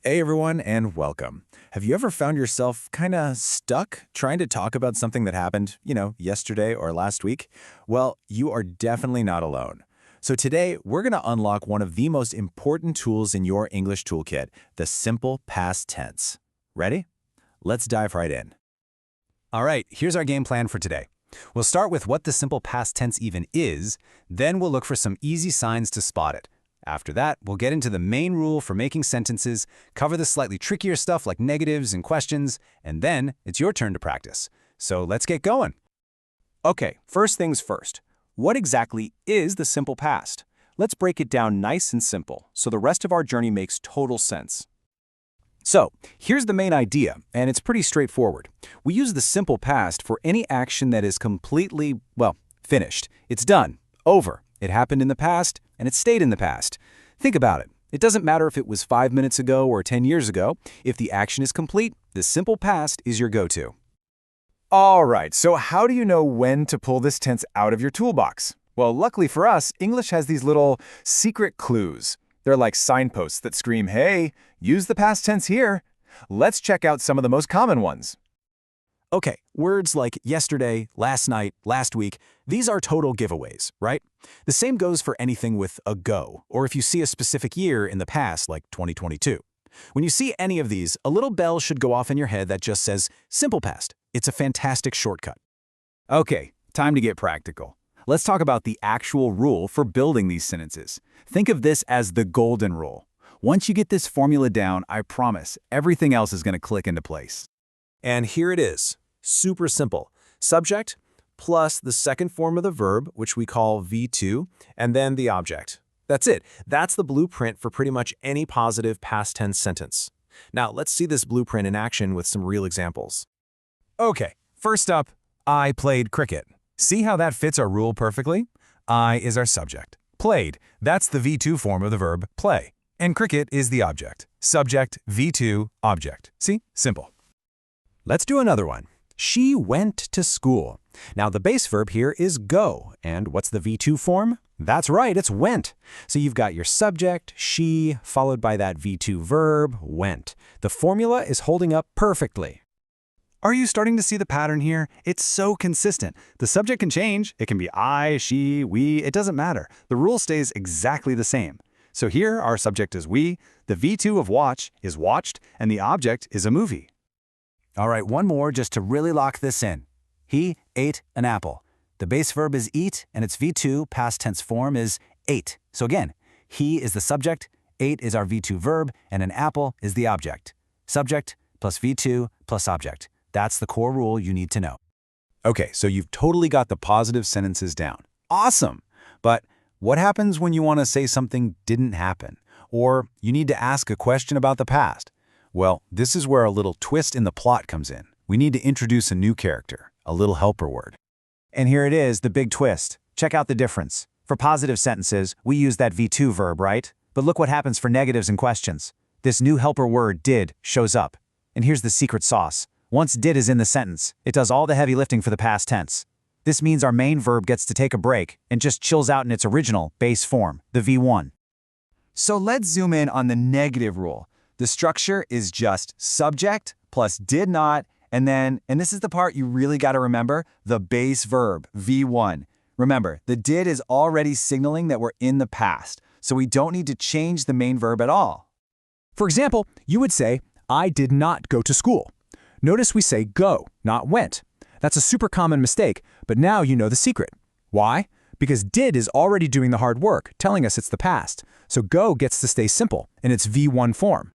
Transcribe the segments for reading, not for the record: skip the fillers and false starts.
Hey everyone, and welcome. Have you ever found yourself kind of stuck trying to talk about something that happened, yesterday or last week? Well, you are definitely not alone. So today, we're going to unlock one of the most important tools in your English toolkit, the simple past tense. Ready? Let's dive right in. All right, here's our game plan for today. We'll start with what the simple past tense even is, then we'll look for some easy signs to spot it. After that, we'll get into the main rule for making sentences, cover the slightly trickier stuff like negatives and questions, and then it's your turn to practice. So let's get going. Okay, first things first. What exactly is the simple past? Let's break it down nice and simple, so the rest of our journey makes total sense. So, here's the main idea, and it's pretty straightforward. We use the simple past for any action that is completely, finished. It's done, over. It happened in the past, and it stayed in the past. Think about it. It doesn't matter if it was 5 minutes ago or 10 years ago. If the action is complete, the simple past is your go-to. All right, so how do you know when to pull this tense out of your toolbox? Well, luckily for us, English has these little secret clues. They're like signposts that scream, hey, use the past tense here. Let's check out some of the most common ones. Okay, words like yesterday, last night, last week, these are total giveaways, right? The same goes for anything with ago, or if you see a specific year in the past, like 2022. When you see any of these, a little bell should go off in your head that just says simple past. It's a fantastic shortcut. Okay, time to get practical. Let's talk about the actual rule for building these sentences. Think of this as the golden rule. Once you get this formula down, I promise, everything else is going to click into place. And here it is. Super simple. Subject plus the second form of the verb, which we call V2, and then the object. That's it. That's the blueprint for pretty much any positive past tense sentence. Now, let's see this blueprint in action with some real examples. Okay, first up, I played cricket. See how that fits our rule perfectly? I is our subject. Played, that's the V2 form of the verb play. And cricket is the object. Subject, V2, object. See? Simple. Let's do another one. She went to school. Now, the base verb here is go. And what's the V2 form? That's right, it's went. So you've got your subject, she, followed by that V2 verb, went. The formula is holding up perfectly. Are you starting to see the pattern here? It's so consistent. The subject can change. It can be I, she, we, it doesn't matter. The rule stays exactly the same. So here, our subject is we, the V2 of watch is watched, and the object is a movie. All right, one more just to really lock this in. He ate an apple. The base verb is eat, and its V2 past tense form is ate. So again, he is the subject, ate is our V2 verb, and an apple is the object. Subject plus V2 plus object. That's the core rule you need to know. Okay, so you've totally got the positive sentences down. Awesome! But what happens when you want to say something didn't happen? Or you need to ask a question about the past? Well, this is where a little twist in the plot comes in. We need to introduce a new character, a little helper word. And here it is, the big twist. Check out the difference. For positive sentences, we use that V2 verb, right? But look what happens for negatives and questions. This new helper word, did, shows up. And here's the secret sauce. Once did is in the sentence, it does all the heavy lifting for the past tense. This means our main verb gets to take a break and just chills out in its original, base form, the V1. So let's zoom in on the negative rule. The structure is just subject plus did not, and then, and this is the part you really got to remember, the base verb, V1. Remember, the did is already signaling that we're in the past, so we don't need to change the main verb at all. For example, you would say, I did not go to school. Notice we say go, not went. That's a super common mistake, but now you know the secret. Why? Because did is already doing the hard work, telling us it's the past. So go gets to stay simple in its V1 form.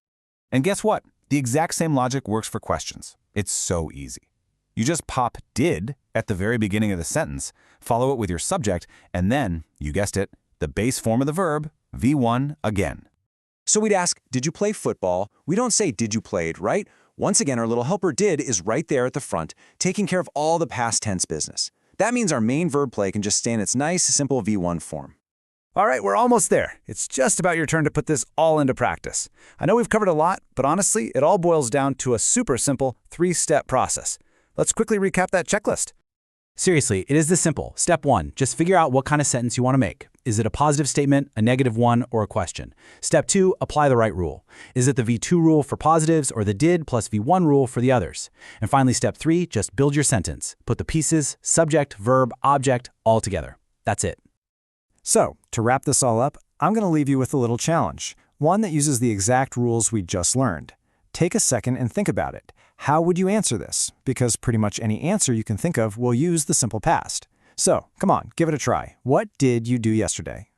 And guess what? The exact same logic works for questions. It's so easy. You just pop did at the very beginning of the sentence, follow it with your subject, and then, you guessed it, the base form of the verb, V1 again. So we'd ask, did you play football? We don't say, did you played, right? Once again, our little helper did is right there at the front, taking care of all the past tense business. That means our main verb play can just stay in its nice, simple V1 form. All right, we're almost there. It's just about your turn to put this all into practice. I know we've covered a lot, but honestly, it all boils down to a super simple 3-step process. Let's quickly recap that checklist. Seriously, it is this simple. Step 1, just figure out what kind of sentence you want to make. Is it a positive statement, a negative one, or a question? Step 2, apply the right rule. Is it the V2 rule for positives or the did plus V1 rule for the others? And finally, step 3, just build your sentence. Put the pieces, subject, verb, object, all together. That's it. So, to wrap this all up, I'm going to leave you with a little challenge, one that uses the exact rules we just learned. Take a second and think about it. How would you answer this? Because pretty much any answer you can think of will use the simple past. So, come on, give it a try. What did you do yesterday?